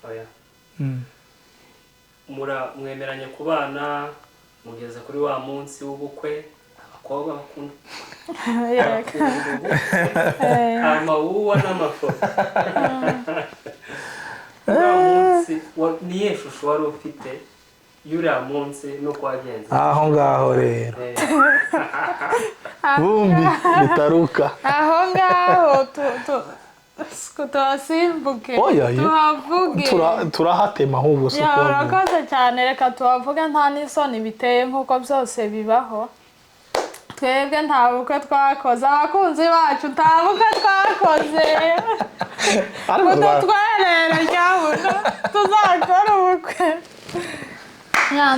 oya mwemeranye kubana mugeze kuri wa munsi w'ubukwe abakobwa bakunda amawuwa n'amafoto uriya munsi niye shusho wari ufite y'uriya munsi nuko wagenze aho ngaho rero bumbi bitaruka aho ngaho tuhasimbuke tuhavuge turahatema ahubwo se urakoze cyane reka tuhavuge nta n'isoni biteye nk'uko byose bibaho twebwe nta bukwe twakoze abakunzi bacu nta bukwe twakoze kudutwerere cyangwa tuzakora ubukwe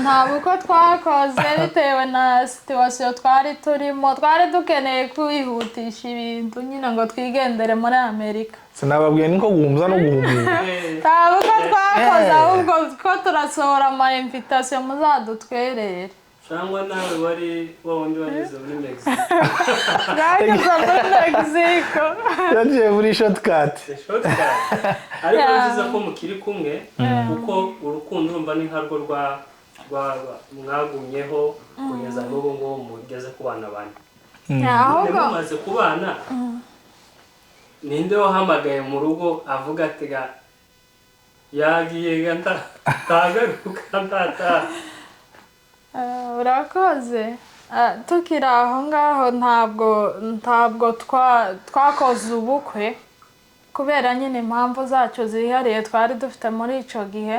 nta bukwe twakoze bitewe na situwasiyo twari turimo twari dukeneye kwihutisha ibintu nyine ngo twigendere muri Amerika sinababwiye niko guhumza no guhumira nta bukwe twakoze ahubwo ko turasohora ama invitation muzadutwerere cyangwa nawe wari wundi wageze muri Mexico yageze muri Mexico yagiye muri shortcut ariko bivuze ko mukiri kumwe kuko urukundo urumva ni nkarwo mwagumyeho kugeza n'ubu ngubu mugeze ku bana bane ahubwo mumaze kubana ninde wahamagaye mu rugo avuga ati yagiye tagaruka ndata urakoze tukiri aho ngaho ntabwo twakoze ubukwe kubera nyine impamvu zacu zihariye twari dufite muri icyo gihe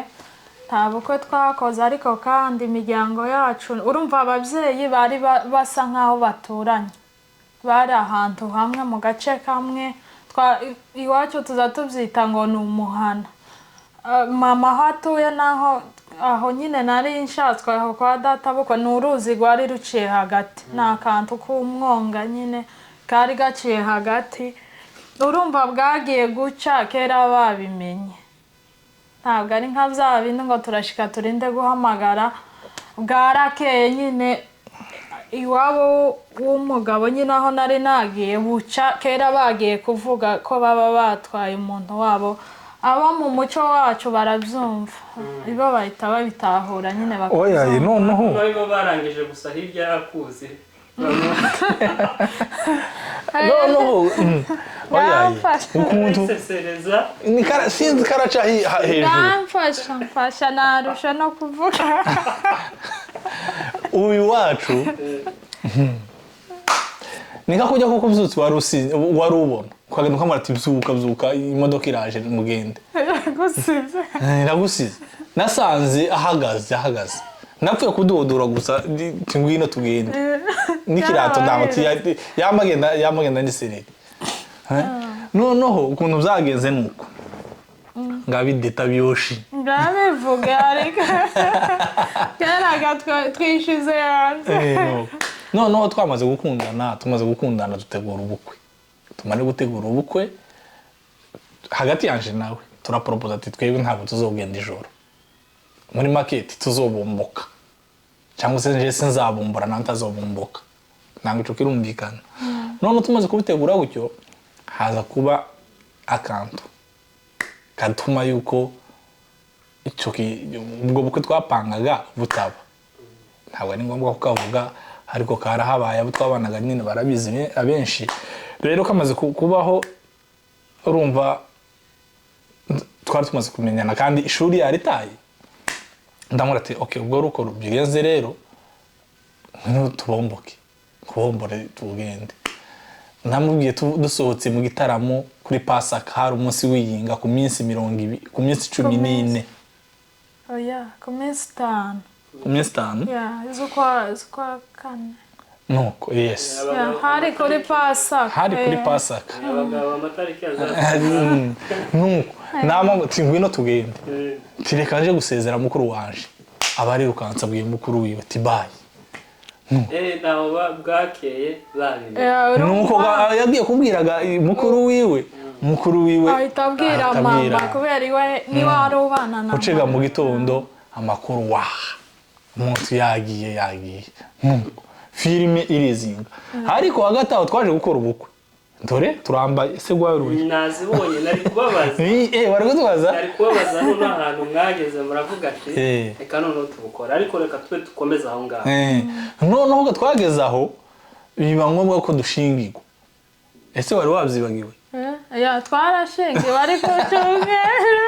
nta bukwe twakoze ariko kandi imiryango yacu urumva ababyeyi bari basa nk'aho baturanye bari ahantu hamwe mu gace kamwe iwacu tuza tubyita ngo ni umuhana mama aho atuye naho aho nyine nari nshatswe aho kwa data bukwe ni uruzi rwari ruciye hagati ni akantu k'umwonga nyine kari gaciye hagati urumva bwagiye guca kera babimenye ntabwo ari nka bya bindi ngo turashika turinde guhamagara bwarakeye nyine iwabo w'umugabo nyine aho nari nagiye buca kera bagiye kuvuga ko baba batwaye umuntu wabo abo mu muco wacu barabyumva ibo bahita babitahura nyine oya noneho nibo barangije gusa hirya yakuze noneho oya ukuntu sinzi karaca hejuru mfasha narusha no kuvuga uyu wacu nika kujya kuko byutse wari ubona ukagenda ukamara ati byuka imodoka iraje mugende iragusize nasanze ahagaze napfuye kudodora gusa ngwino tugende nikirato ndamati yamagenda ndisereye noneho ukuntu byagenze nuko ngabideta byoshi ngabivuga ariko keraga twishize yanze noneho tumaze gukundana dutegura ubukwe tumane gutegura ubukwe hagati yanje nawe turapropose ati twebwe ntabwo tuzogenda ijoro muri market tuzobomboka cyangwa se nje sinzabombora nantazobomboka ntango cyo kirumvikana none tumaze kubitegura gutyo haza kuba akantu katuma yuko icyo ubwo bukwe twapangaga butaba ntabwo ari ngombwa kukavuga ariko karahabaye abo twabanaga nyine barabizi abenshi rero kamaze kubaho urumva twari tumaze kumenyana kandi ishuri yaritaye ndamura ati okay ubwo ruko rubigenze rero no tubomboke kubombore tugende namubwiye dusohotse mu gitaramo kuri Pasaka hari umunsi wiyinga ku minsi 20 ku minsi 14 oya ku minsi 5 ku minsi 5 izukwa kane nuko yes hari kuri Pasaka abagabo amatariki nuko nama tingwino tugende tireka nje gusezera mukuru wanje abari rukansa bwiye mukuru wiwe ati bye naho bwakeye bari nuko yagiye kubwiraga mukuru wiwe ahita abwira mama kubera iwe ni wari ubana na ucega mu gitondo amakuru umuntu yagiye nuko filime irizinga ariko hagati aho twaje gukora ubukwe dore turambaye ese gwaruri nazibonye nari kubabaza bari kutubaza nari kubabaza hano ahantu mwageze muravuga ati reka none tubukora ariko reka twe dukomeze aho ngaho noneho twageze aho biba ngombwa ko dushingirwa ese wari wabyibagiwe twarashingiwe ariko cyumweru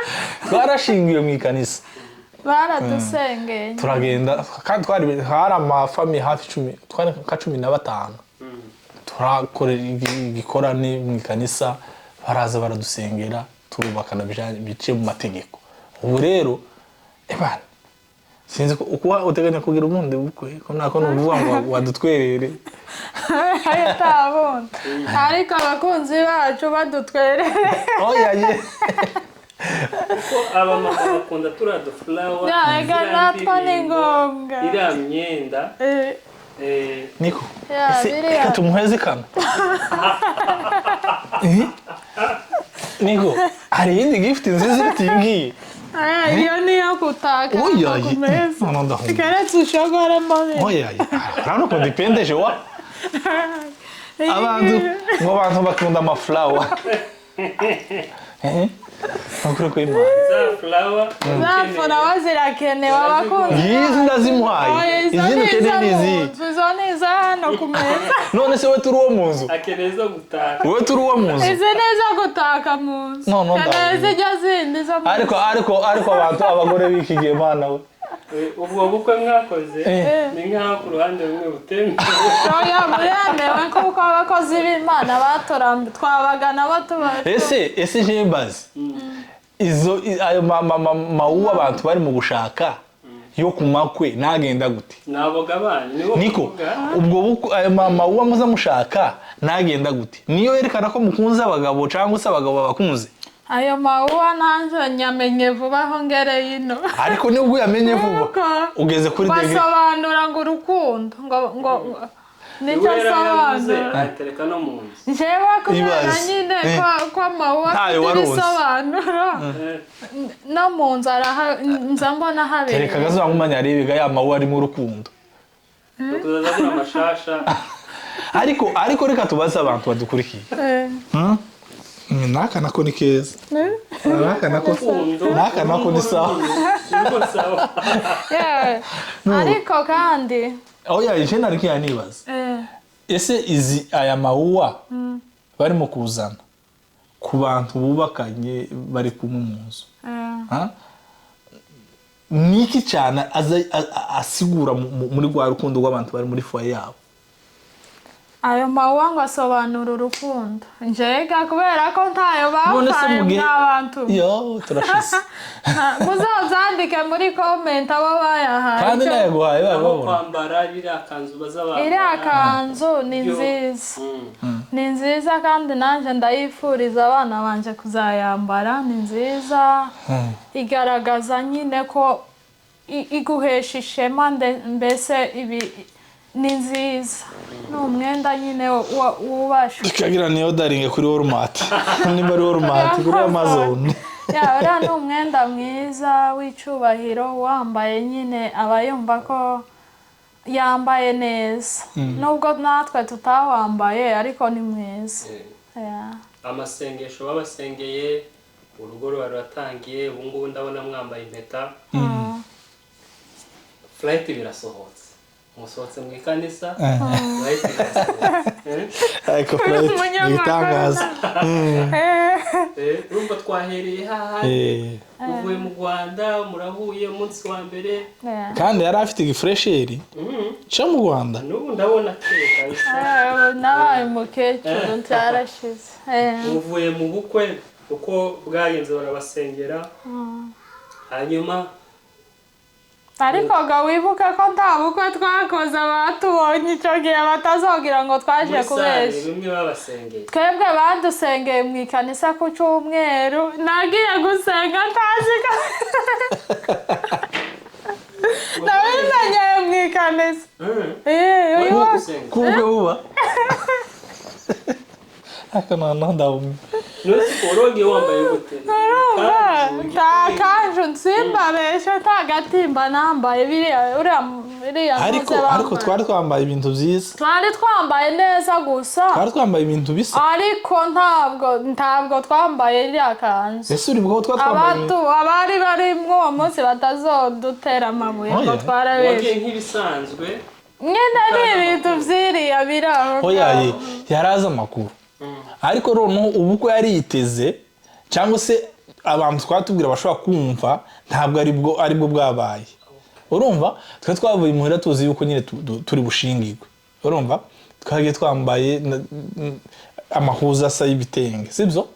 twarashingiwe mu ikanisa baradusengeye turagenda kandi hari amafami hafi 10 twari nka 15 turakorera igikorane mu ikanisa baraza baradusengera turubakana bice mu mategeko ubu rero ebana sinzi ko uko uteganya kugira ubundi bukwe ko nako nuvuga ngo wadutwerere aytabon ariko abakunzi bacu badutwerere oya ko abamama bakunda turado flower natwa ni ngombwa iriya myenda niko ese tumuheze kano niko hari iyindi gift nziza itingiye iyo niyo gutaka ku meza keretse ushogore mami oya urabona ko dipendeje wa abantu bakunda amaflower Nakuri ko imana. Flower zirakenewe abakunzi. Yizi ndazimuhaye. Izindi kenenizi. Zizoniza hano ku meza. None se we turi uwo mu nzu. Akeneza gutaka. We turi uwo mu nzu. Izi neza gutaka mu nzu. No. Kaneza zindi zo. Ariko abantu abagore bikigiye mana we. Ubwo bukwe mwakoze ni nkaho ku ruhande rumwe butembe. Oya muremewe kuko abakozi b'Imana batorambe twabagana batubaje. Ese jembazi. Izo ayo mawuwa abantu bari mu gushaka yo kumakwe nagenda gute? Naboga bani niko ubwo ayo mawuwa muza mushaka nagenda gute? Niyo yerekana ko mukunze abagabo cyangwa se abagabo bakunze. Ayo mawuwa nanje nyamenye vuba aho ngereye ino. Ariko nibwo yamenye vuba ugeze kuri dege. Basobanura ngo urukundo ngo nicyo sobanura. Atereka no mu nzu. Jewe kubera nyine kwa mawuwa bisobanura. No mu nzu nza mbona habera. Tereka gazamumanya aribiga ya mawuwa ari mu rukundo. Tuzaza kuri amashasha. Ariko reka tubaze abantu badukurikiye. Naka nako ni keza. Naka nako ni sawa. Ariko kandi oya ije nariki yanibaza. Ese izi aya mawuwa bari mu kuzana ku bantu bubakanye bari kumwe mu nzu. Niki cyane asigura muri gwa rukundo rw'abantu bari muri foyer yabo. Ayo mawuwa ngo asobanura urukundo. Njega kubera ko ntayo bafaye n'abantu. Yo turashise. Muzazandike muri comment abo bayahaye. Kandi nayo guhaye babona. Kwambara iriya kanzu bazabana. Iriya kanzu ni nziza. Ni nziza kandi nanje ndayifuriza abana banje kuzayambara. Ni nziza. Igaragaza nyine ko iguhesha ishema mbese ibi ni nziza. N'umwenda nyine wubasha. Ikagira niyo daringe kuri Walmart. Nimba ari Walmart kuri Amazon. Ora n'umwenda mwiza w'icubahiro wambaye nyine abayumva ko yambaye neza. Nubwo natwe tutawambaye ariko ni mwiza. Amasengesho babasengeye urugo rwaratangiye ubu ngubu ndabona mwambaye impeta. Flight birasohotse. Musohotse mu ikanisa. Ariko flight bitangaza. Urumva twahereye hahandi. Uvuye mu Rwanda murahuye umunsi wa mbere. Kandi yari afite igifresheri. Cyo mu Rwanda. N'ubu ndabona keka. Nabaye mukecuru cyarashize. Uvuye mu bukwe uko bwagenze barabasengera. Hanyuma ariko wibuke ko nta bukwe twakoze abatubonye icyo gihe batazogira ngo twaje kubesha. Bimwe babasengeye. Twebwe badusengeye mu ikanisa ku cyumweru nagiye gusenga ntazi ko nabimenyeye mu ikanisa. Kubwe buba. Aka none ndawumva. Nose koroge wambaye gute? Ta kanju nsimbabeshe nta gatimba nambaye biriya ariko twari twambaye ibintu byiza, twari twambaye neza gusa, twari twambaye ibintu bisa, ariko ntabwo twambaye iriya kanzu. ese uri bwo twambaye abari bari uwo munsi batazodutera amabuye ngo twarabeshe nk'ibisanzwe nyine ari ibintu vyiriya biraho. Oya yaraza amakuru, ariko noneho ubukwe yari yiteze cyangwa se abantu twatubwira bashobora kumva ntabwo aribwo bwabaye. Urumva twe twavuye muhira tuzi yuko nyine turi bushingirwe. Urumva twagiye twambaye amahuza asa y'ibitenge, sibyo?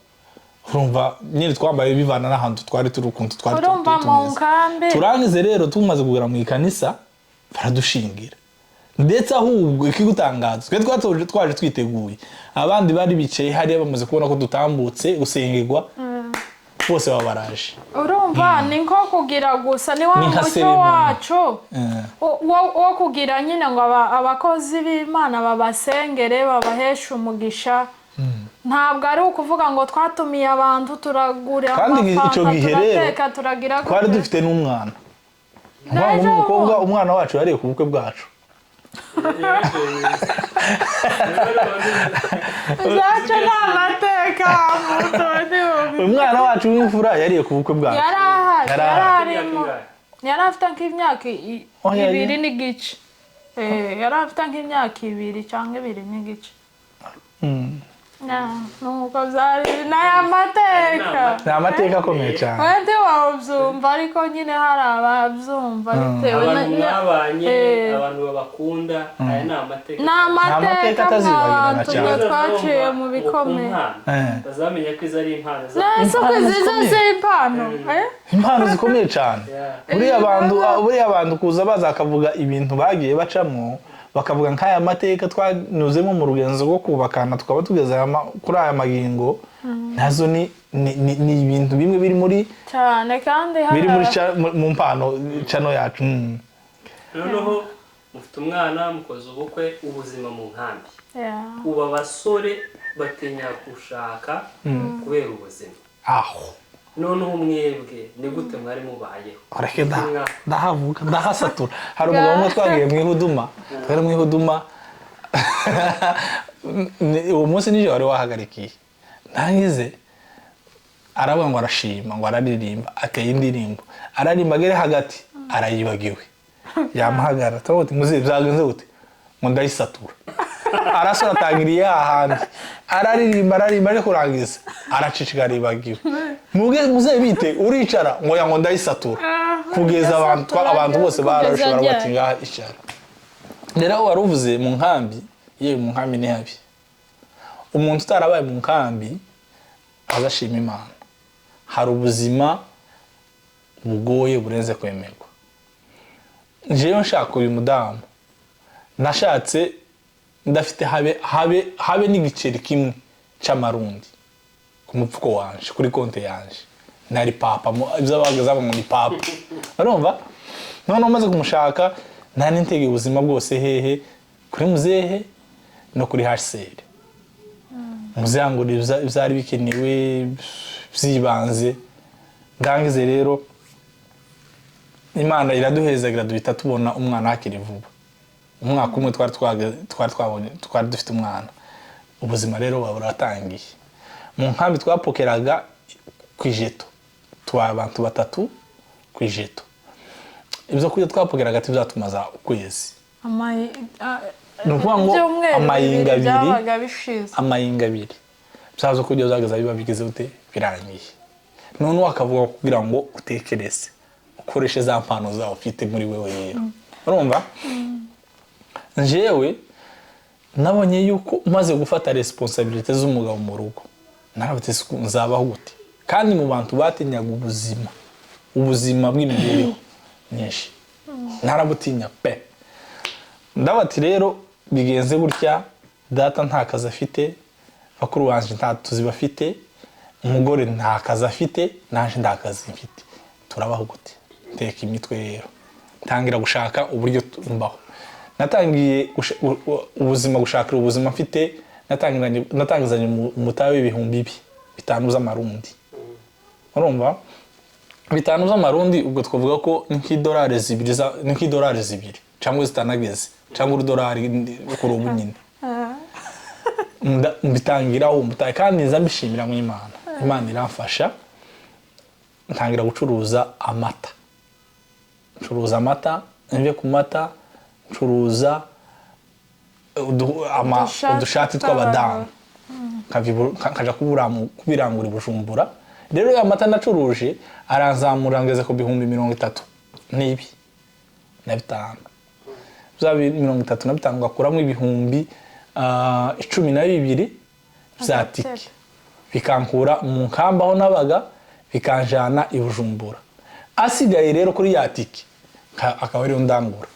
Urumva nyine twambaye bivana n'ahantu twari turi ukuntu twari urumva mu nkambi. Turangize rero tumaze kugera mu ikanisa baradushingira, ndetse ahubwo ikigutangaza twe twaje twiteguye, abandi bari bicaye hariya bamaze kubona ko dutambutse gusengerwa bose babaraje. Urumva ni nko kugira gusa ni wa muco wacu wo kugira nyine ngo abakozi b'Imana babasengere babahesha umugisha. Ntabwo ari ukuvuga ngo twatumiye abantu turagura amafanta turateka turagira ko twari dufite n'umwana umukobwa, umwana wacu yariye ku bukwe bwacu. Yacu nta mateka umwana wacu w'imfura yariye ku bukwe bwacu. yari afite nk'imyaka 2 n'igice. Yari afite nk'imyaka 2 cyangwa 2 n'igice. Nuko byari ni amateka akomeye cyane. Wende wabyumva ariko nyine hari ababyumva bitewe abantu babakunda, aya ni amateka. Ni amateka atazibagirana cyane. Twaciye mu bikomeye. Bazamenya ko izo ari impano. Nese ko izo z'impano. Impano zikomeye cyane. Buriya abantu kuza bazakavuga ibintu bagiye bacamo, bakavuga nk'aya mateka twanyuzemo mu rugenzo rwo kubakana tukaba tugeze kuri aya magingo, nazo ni ibintu bimwe biri muri cyane kandi biri muri mu mpano cano yacu. Noneho mufite umwana mukoze ubukwe, ubuzima mu nkambi. Ubu abasore batinya gushaka kubera ubuzima. Noneho mwebwe ni gute mwari mubayeho? Areke ndahavuga ndahasatura. Hari umugabo umwe twagiye mu ihuduma, twari mu ihuduma uwo munsi nije wari wahagarikiye. Ntangize aravuga ngo arashima ngo araririmba, ateye indirimbo ararimba gere hagati arayibagiwe, yamuhagara tawuti muzi byagenze gute ngo ndayisatura. Arasora atangiriye ahandi araririmba ari kurangiza aracicika ribagiwe. Muze bite uricara ngo yango ndayisatura kugeza abantu bose barashobora batinga icyara. Rero waruvuze mu nkambi, mu nkambi ni habi. Umuntu utarabaye mu nkambi azashima Imana. Hari ubuzima bugoye burenze kwemerwa. Jewe nshaka uyu mudamu nashatse ndafite habe n'igiceri kimwe cy'amarundi ku mupfuko wanje kuri konte yanje, nari papa ibyo bagazaba ngo ni papa. Urumva none umaze kumushaka nani ntege ubuzima bwose hehe kuri muzehe no kuri HCR. Muzangura ibyari bikenewe byibanze. Ndangize rero Imana iraduhezagira duhita tubona umwana hakiri vuba. Umwaka umwe twari dufite umwana. Ubuzima rero buratangiye. Mu nkambi twapokeraga kwijeto, abantu 3 kwijeto. Ibyo kujya twapokeraga tuzatumaza ukwezi. Nukuvuga ngo amayinga 2 byazo kujya zagaza biba bigeze ute birangiye. None wakavuga kugira ngo utekereze ukoreshe za mpano zawe ufite muri wewe rero. Urumva? Njewe nabonye yuko umaze gufata responsabilité z'umugabo mu rugo, narabutse nzabaho gute kandi mu bantu batinyaga ubuzima bw'imibereho nyinshi narabutinya pe. Ndabati rero bigenze gutya, data nta kazi afite, bakuru banje nta tuzi bafite, umugore nta kazi afite, nanje nta kazi mfite, turabaho gute? Teka imitwe rero tangira gushaka uburyo mbaho. Natangiye ubuzima gushakira ubuzima mfite, natangizanye umutawe w'ibihumbi 5 z'amarundi. Urumva bitanu z'amarundi ubwo twavuga ko nk'idolari zibiri cyangwa zitanageze cyangwa urudolari kuri ubu nyine mbitangiraho umutahe kandi nza mbishimira mu Imana iramfasha ntangira gucuruza amata nje ku mata ncuruza udushati tw'abadamu kaja kubirangura i Bujumbura rero ya mata nacuruje aranzamura ngeze ku bihumbi 35 za 35 ngakuramo ibihumbi 12 bya tike bikankura mu nkamba aho nabaga bikanjana i Bujumbura asigaye rero kuri ya tike akaba ari ndangura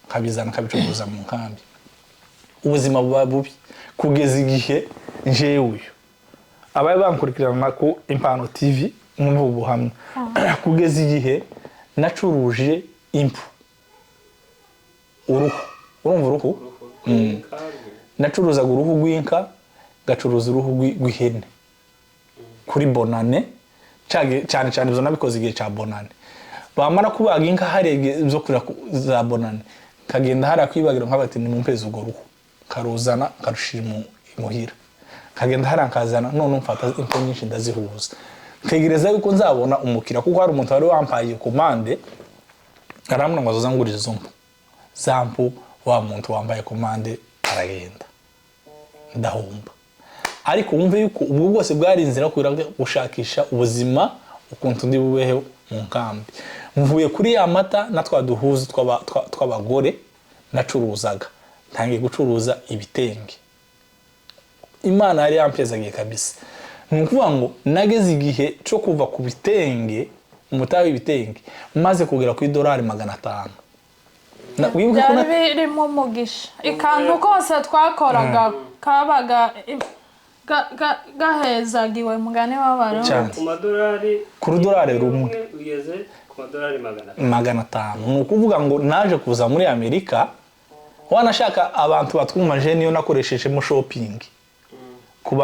kabizana kabicuruza mu nkambi ubuzima buba bubi kugeza igihe njewe abaye bankurikirana ku Impano TV mu buhamya kugeza igihe nacuruje impu urumva uruhu nacuruzaga uruhu rw'inka gacuruza uruhu rw'ihene kuri bonane cyane izo nabikoze igihe cya bonane bamara kubaga inka harege zo kura za bonane kagenda hari akwibagira nk'abati ni mumpezi ugo ruhu karuzana karushira imuhira kagenda hari akazana none mfata impo nyinshi ndazihuza kegereza yuko nzabona umukira kuko hari umuntu wari wampaye komande aramuna ngo azangurije zo zampu wa muntu wambaye komande aragenda ndahomba ariko wumve yuko ubwo bwose bwari inzira kwira gushakisha ubuzima ukuntu ndi bubeho mu nkambi mvuye kuri ya mata natwa duhuza tw'abagore nacuruzaga ntangiye gucuruza ibitenge Imana yari yampezagiye kabisa nukuvuga ngo nageze igihe cyo kuva ku bitenge umutahe w'ibitenge maze kugera ku $500 wibuka ko birimo umugisha ikantu kose twakoraga kabaga gahezagiwe mugane w'abarundi ku $1 rumwe ugeze ku $500 nukuvuga ngo naje kuza muri Amerika wanashaka abantu batwuma je niyo nakoreshejemo shopping ku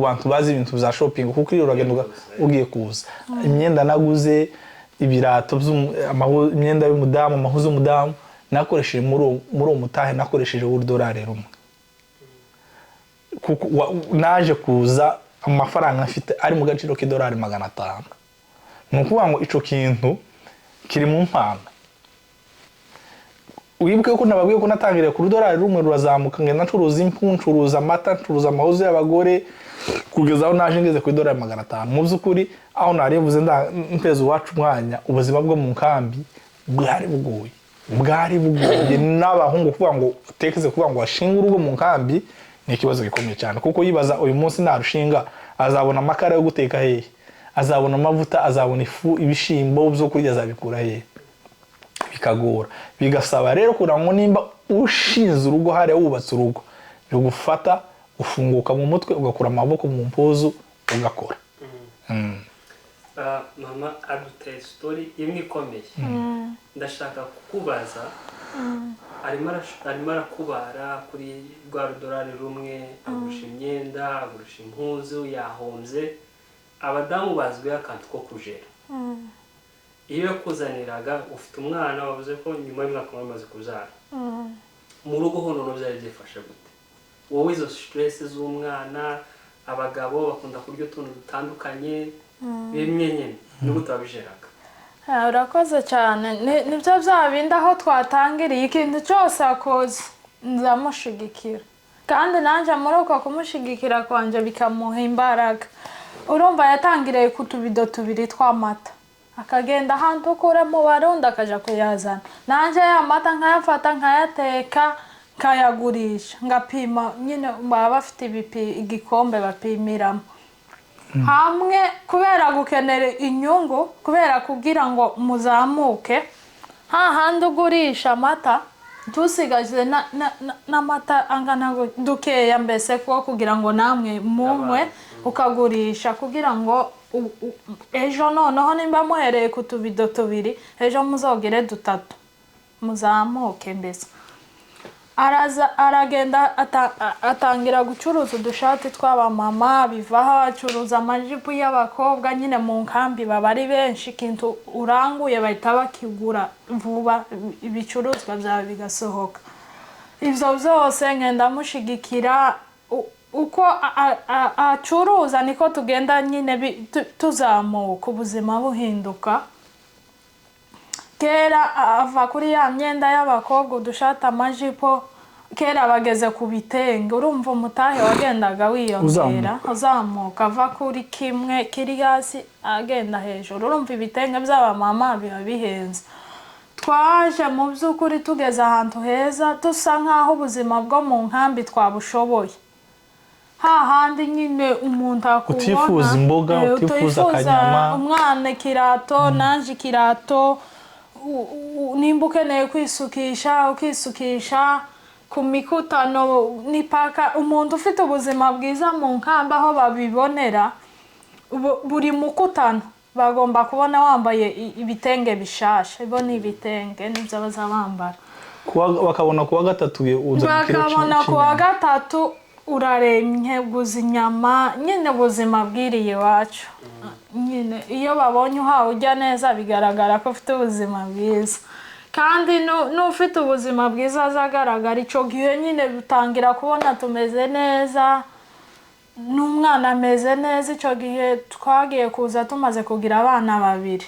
bantu bazi ibintu za shopping kuko iyo uragenda ugiye kuza imyenda naguze ibirato imyenda y'umudamu amahuzu y'umudamu nakoresheje muri uwo mutahe nakoresheje $1 rumwe kuko naje kuza amafaranga afite ari mu gaciro $500 nukuvuga ngo ico kintu kiri mu mpano wibuke ko nababwiye ko natangiriye ku $1 rumwe rurazamuka ngenda ncuruza impu ncuruza amata ncuruza amahuzu y'abagore kugeza aho naje ngeze ku $500 mu byukuri aho narevuze mpeza wacu mwanya ubuzima bwo mu nkambi bwari bugoye n'abahungu kuvuga ngo utekeze kuvuga ngo washinga urugo mu nkambi ni ikibazo gikomeye cyane kuko yibaza uyu munsi narushinga azabona amakara yo guteka hehe azabona amavuta azabona ifu ibishimbo byo kurya azabikura hehe bikagora bigasaba rero kugira ngo nimba ushinze urugo hariya wubatse urugo bigufata ufunguka mu mutwe ugakura amaboko mu mpuzu ugakora mama aduteye story imwe ikomeye ndashaka kukubaza arimo arakubara kuri rwa $1 rumwe agurusha imyenda agurusha impuzu yahombye abadamu bazwiho akantu ko kujera iyo yakuzaniraga ufite umwana wavuze ko nyuma y'umwaka wamaze kubyara mu rugo hono byari byifashe gute wowe izo stress z'umwana abagabo bakunda kurya utuntu dutandukanye bimwe nyine n'ubuto babijeraga urakoze cyane nibyo byabindi aho twatangiriye ikintu cyose akoze nzamushigikira kandi nanjye muri uko kumushigikira kwanje bikamuha imbaraga urumva yatangiriye ku tubido 2 tw'amata akagenda ahantu kure mu Barundi akaja kuyazana nanjye ya mata nkayafata nkayateka kayagurisha ngapima nyine baba bafite igikombe bapimiramo hamwe kubera gukenera inyungu kubera kugira ngo muzamuke hahandi ugurisha amata tusigaje n'amata angana dukeya mbese ko kugira ngo namwe mumwe ukagurisha kugira ngo ejo noneho nimba muhereye ku tubido 2 ejo muzogere 3 muzamuke mbese aragenda atangira gucuruza udushati tw'abamama, bivaho acuruza amajipo y'abakobwa. Nyine mu nkambi baba ari benshi, ikintu uranguye bahita bakigura vuba, ibicuruzwa byawe bigasohoka. Ivyo byose ngenda mushigikira, uko acuruza niko tugenda nyine tuzamuka, ubuzima buhinduka. Kera ava kuri ya myenda y'abakobwa, udushata, amajipo, kera bageze ku bitenge. Urumva umutahe wagendaga wiyongera, uzamuka, ava kuri kimwe kiri hasi agenda hejuru. Urumva ibitenge by'abamama biba bihenze. Twaje mu by'ukuri tugeze ahantu heza, dusa nk'aho ubuzima bwo mu nkambi twabushoboye. Hahandi nyine umuntu akubona, utifuza imboga, utifuza akanyama, umwana ikirato, nanje ikirato, nimba ukeneye kwisukisha ukisukisha, ku mikutano n'ipaka. Umuntu ufite ubuzima bwiza mu nkambi aho babibonera, buri mukutano bagomba kubona wambaye ibitenge bishasha. Ibo ni ibitenge nibyo baza bambara, bakabona kuwa gatatu bakabona kuwa gatatu uraremye, guza inyama. Nyine ubuzima bwiriye iwacu. Nyine iyo babonye uhawe ujya neza, bigaragara ko ufite ubuzima bwiza. Kandi n'ufite ubuzima bwiza azagaragara. Icyo gihe nyine dutangira kubona tumeze neza, n'umwana ameze neza. Icyo gihe twagiye kuza tumaze kugira abana 2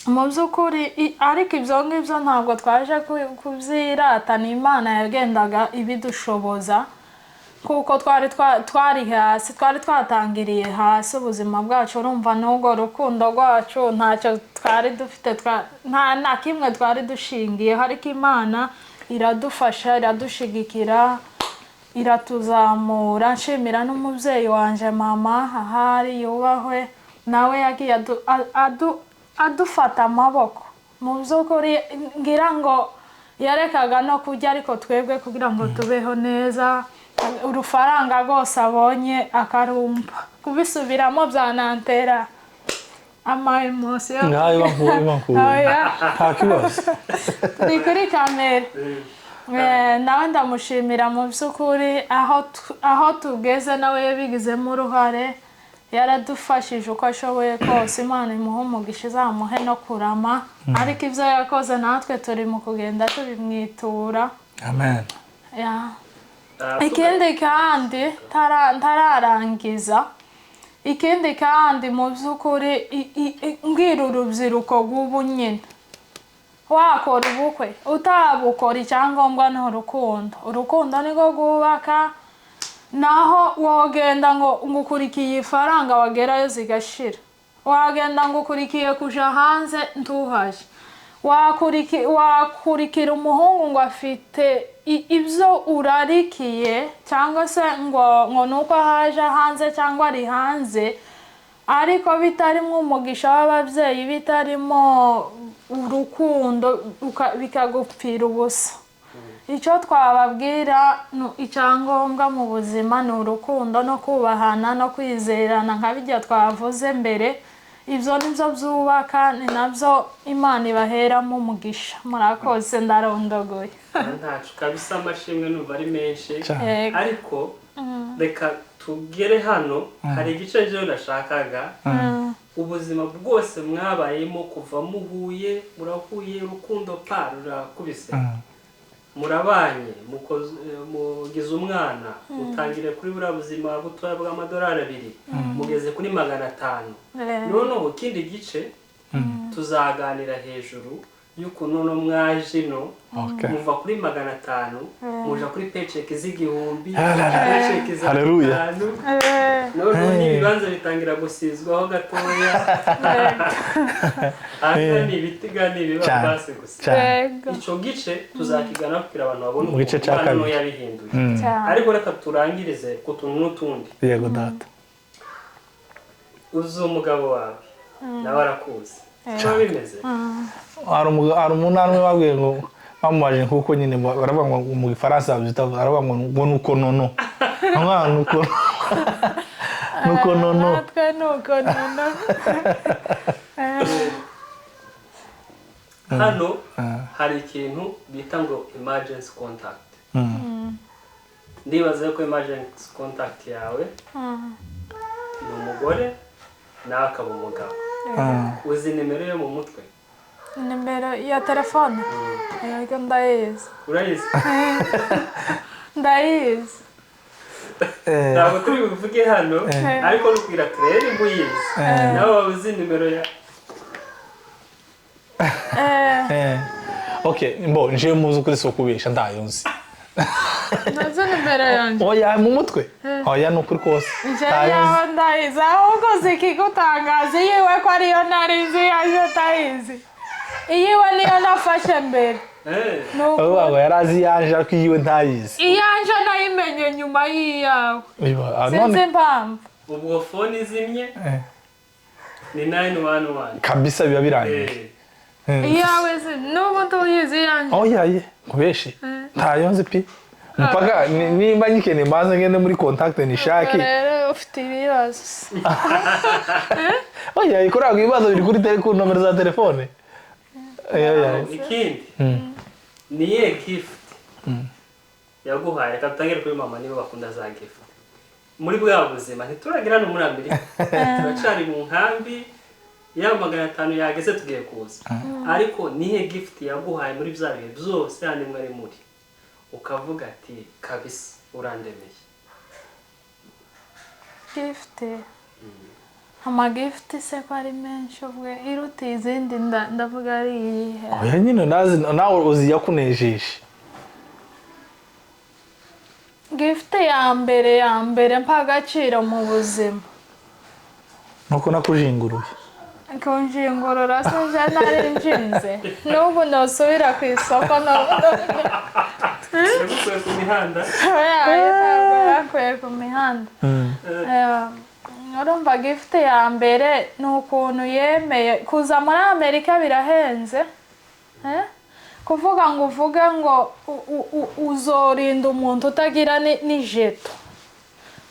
mu by'ukuri. Ariko ibyo ngibyo ntabwo twaje kubyirata, ni Imana yagendaga ibidushoboza, kuko twari hasi, twari twatangiriye hasi ubuzima bwacu. Urumva n'ubwo rukundo rwacu ntacyo twari dufite, nta na kimwe twari dushingiyeho. Ariko Imana iradufasha, iradushigikira, iratuzamura. Nshimira n'umubyeyi wanje mama, ahari yubahwe, nawe yagiye adufata amaboko. Mu by'ukuri ngira ngo yarekaga no kurya, ariko twebwe kugira ngo tubeho neza, urufaranga rwose abonye akarumpa. Kubisubiramo byanantera ama emotion. Nta kibazo. Ni kuri kamera. Nawe ndamushimira mu by'ukuri, aho tugeze nawe yabigizemo uruhare. Yaradufashije uko ashoboye kose. Imana imuhe umugisha, izamuhe no kurama. Ariko ibyo yakoze natwe turi mu kugenda tubimwitura. Amen. Ikindi kandi ntararangiza, ikindi kandi mu by'ukuri mbwira urubyiruko rw'ubu nyine, wakora ubukwe utabukora, icyangombwa ni urukundo. Urukundo niko rwubaka. Naho wogenda ngo ukurikiye ifaranga wagerayo zigashira, wagenda ngo ukurikiye kuja hanze ntuhaje, wakurikira umuhungu ngo afite ibyo urarikiye, cyangwa se ngo nuko haje hanze cyangwa ari hanze, ariko bitarimo umugisha w'ababyeyi, bitarimo urukundo, bikagupfira ubusa. Icyo twababwira, icyangombwa mu buzima ni urukundo no kubahana no kwizerana, nka bijya twavuze mbere. Ibyo nibyo byubaka, ni nabyo Imana ibaheramo umugisha. Murakoze, ndarondogoye. Ntacu kabisa, amashimwe numva ari menshi. Ariko reka tugere hano, hari igice rero nashakaga. Ubuzima bwose mwabayemo kuva muhuye, murahuye, urukundo rurakubise, murabanye, mugize umwana, mutangire kuri buriya buzima butoya bw'amadolari 2, mugeze kuri 500. Noneho ikindi gice tuzaganira hejuru y'ukuntu no mwaje no muva kuri 500 muja kuri paycheck z'igihumbi, paycheck za 5. Noneho n'ibibanza bitangira gusizwaho gatoya. Ni ibitiga n'ibiba base gusa. Icyo gice tuzakigana kugira abantu babone uko yabihinduye. Ariko reka turangirize ku tuntu n'utundi. Yego data. Uzi umugabo wawe nawe arakuzi. Cyo bimeze. Hari umuntu amwe babwiye ngo bamubaje kuko nyine baravuga ngo mu Gifaransa babyita, baravuga ngo nuko nono. Nuko nono. hano hari ikintu bita ngo emergency contact ndibaza ko emergency contact yawe ni umugore nawe akaba umugabo uzi nimero yo mu mutwe nimero ya telefone yego ndayizi urayizi ndayizi ntabwo turi buvuge hano ariko nukwira Claire ngo uyizi nawe waba uzi nimero ya okay mbo nje muzi kuri so kubesha ndayo nzi ndazo nimero yanjye oya mu mutwe oya no kuri kose yawe ndayizi ahubwo zikigutangaza yiwe ko ariyo narinzi yaje tayizi iyiwe niyo nafashe mbere abo yarazi yanje ariko iyiwe ntayizi iyanje nayimenye nyuma yiyawe sinzi impamvu ubwo phone izimye ni 911 kabisa biba birangiye iyawe n'ubu tuyizi yanje oya ye kubeshi ntayo nzi pi mpaka nimba nyikene maze ngende muri contact nishaki rero ufite ibibazo oya ikora ibibazo biri kuri ku nomero za telefone ikindi niye gift yaguhaye reka tutangire kuri mama nibo bakunda za gift muri bwa buzima ntituragira no muri Amerika turacari mu nkambi ya 500 yageze tugiye kuza ariko nihe gift yaguhaye muri bya bihe byose handi mwari muri ukavuga ati kabisa urandemeye gift gift se ko ari menshi ubwe iruta izindi ndavuga ari iyihe oya nyine nawe uzi yakunejeje gift ya mbere mpa agaciro mu buzima nuko nakujinguruye kunjingurura se je nari njinze n'ubu nosubira ku isoko yagukuye ku mihanda yakuye ku mihanda urumva gift ya mbere ni ukuntu yemeye kuza muri Amerika birahenze kuvuga ngo uvuge ngo uzorinda umuntu utagira n'ijeto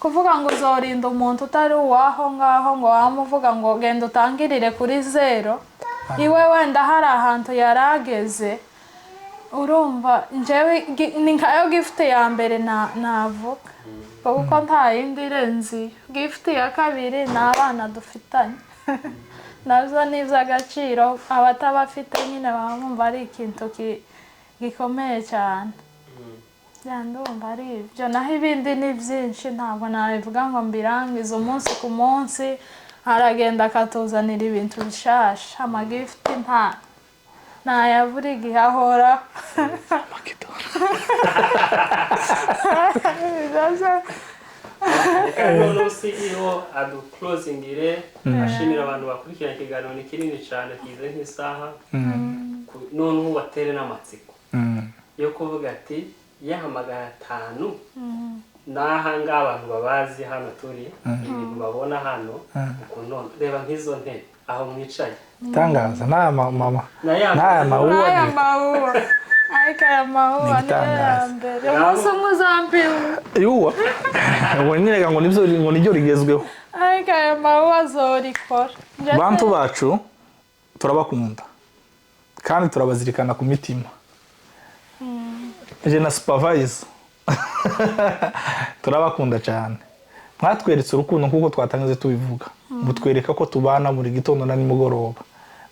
kuvuga ngo uzorinda umuntu utari uwaho ngaho ngo wamuvuga ngo genda utangirire kuri 0 iwe wenda hari ahantu yarageze urumva njyewe ni nkayo gift ya mbere navuga kuko nta yindi irenze gift ya kabiri ni abana dufitanye nazo ni iby'agaciro abatabafite nyine bumva ari ikintu gikomeye cyane ndumva ari ibyo naho ibindi ni byinshi ntabwo nabivuga ngo mbirangize umunsi ku munsi aragenda akatuzanira ibintu bishasha amagifuti ntayabura igihe ahora reka noneho CEO aduclosingire ashimira abantu bakurikirana ikiganiro ni kinini cyane kize nk'isaha noneho batere n'amatsiko yo kuvuga ati yahamagara 5 n'ahanga abantu babazi hano turi ibintu babona hano ukuntu reba nk'izo ntebe aho mwicaye tangaza naya mama naya mauwa ariko aya mahuwa ni mbere umunsi umwe uzampiwe yuwa ngo nyereka ngo nibyo rigezweho ariko aya mahuwa azorikora bantu bacu turabakunda kandi turabazirikana ku mitima je na supervisor turabakunda cyane mwatweretse urukundo nkuko twatangize tubivuga mutwereka ko tubana muri gitondo na nimugoroba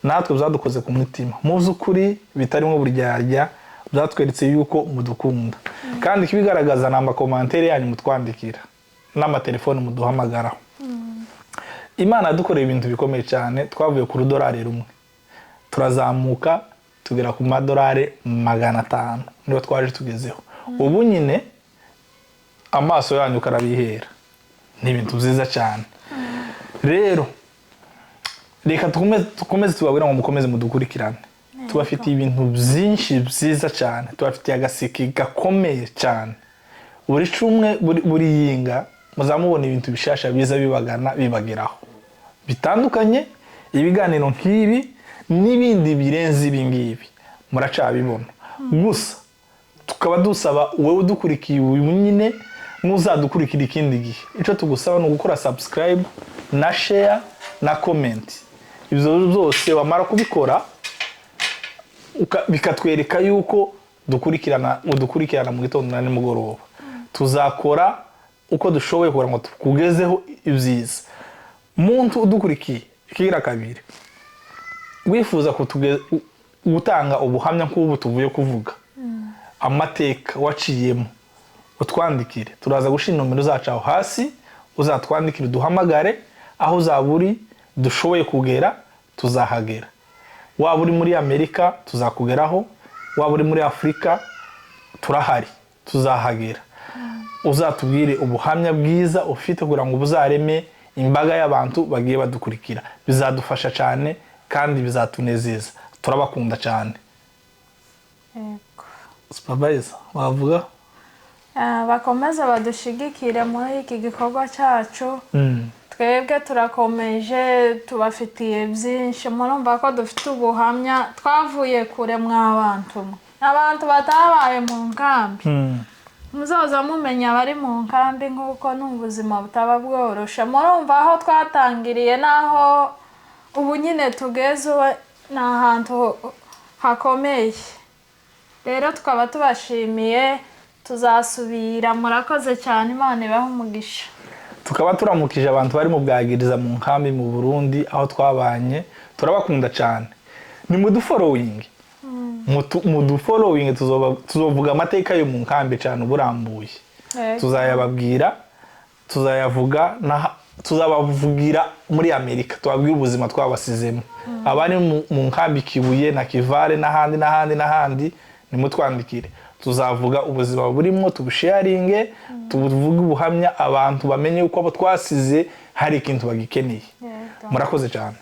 natwe byadukoze ku mutima muzi ukuri bitarimo buryarya byatweretse yuko mudukunda kandi kibigaragaza namba commentaire yanyu mutwandikira n'amatelefone muduhamagaraho Imana yadukoreye ibintu bikomeye cyane twavuye ku $1 rumwe turazamuka tugera ku $500 niyo twaje tugezeho ubu nyine amaso yanyu karabihera ni ibintu byiza cyane rero reka tukomeze tubabwira ngo mukomeze mudukurikirane tubafitiye ibintu byinshi byiza cyane tubafitiye agasiki gakomeye cyane buri cumwe buri yinga muzamubona ibintu bishasha biza bibagana bibageraho bitandukanye ibiganiro nk'ibi n'ibindi birenze ibi ngibi muracabibona gusa tukaba dusaba wowe udukurikiye uyu nyine nuzadukurikira ikindi gihe ico tugusaba no gukora subscribe na share na comment ibyo byose wamara kubikora bikatwereka yuko dukurikirana mu gitondo na nimugoroba. Tuzakora uko dushoboye kugira ngo tukugezeho ibyiza. Muntu udukurikiye kigira kabiri wifuza gutanga ubuhamya nk'ubu tuvuye kuvuga amateka waciyemo, utwandikire. Turaza gushira nomero zacu aho hasi, uzatwandikire duhamagare aho uzaburi dushoboye kugera tuzahagera. Waba uri muri Amerika tuzakugeraho, waba uri muri Afrika turahari tuzahagera. Uzatubwire ubuhamya bwiza ufite kugira ngo buzareme imbaga y'abantu bagiye badukurikira. Bizadufasha cyane kandi bizatunezeza. Turabakunda cyane. Supervisor wavuga bakomeza badushigikire muri iki gikorwa cyacu. Twebwe turakomeje, tubafitiye byinshi. Murumva ko dufite ubuhamya, twavuye kure mw'abantu, abantu batabaye mu nkambi. Muzoza mumenya bari mu nkambi nk'uko n'ubuzima butaba bworoshe. Murumva aho twatangiriye naho ubu nyine tugeze ni ahantu hakomeye. Rero tukaba tubashimiye, tuzasubira. Murakoze cyane, Imana ibahe umugisha. Tukaba turamukije abantu bari mu bwagiriza mu nkambi mu Burundi aho twabanye. Turabakunda cyane. Ni mudufollowing. Mudufollowing tuzovuga amateka yo mu nkambi cyane uburambuye. Tuzayababwira, tuzayavuga tuzabavugira muri Amerika. Twabwiye ubuzima twabasizemo. Abari mu nkambi Kibuye na Kivale n'ahandi nimutwandikire. Tuzavuga ubuzima burimo, tubusharinge, tuvuge ubuhamya abantu bamenye uko abo twasize hari ikintu bagikeneye. Murakoze cyane.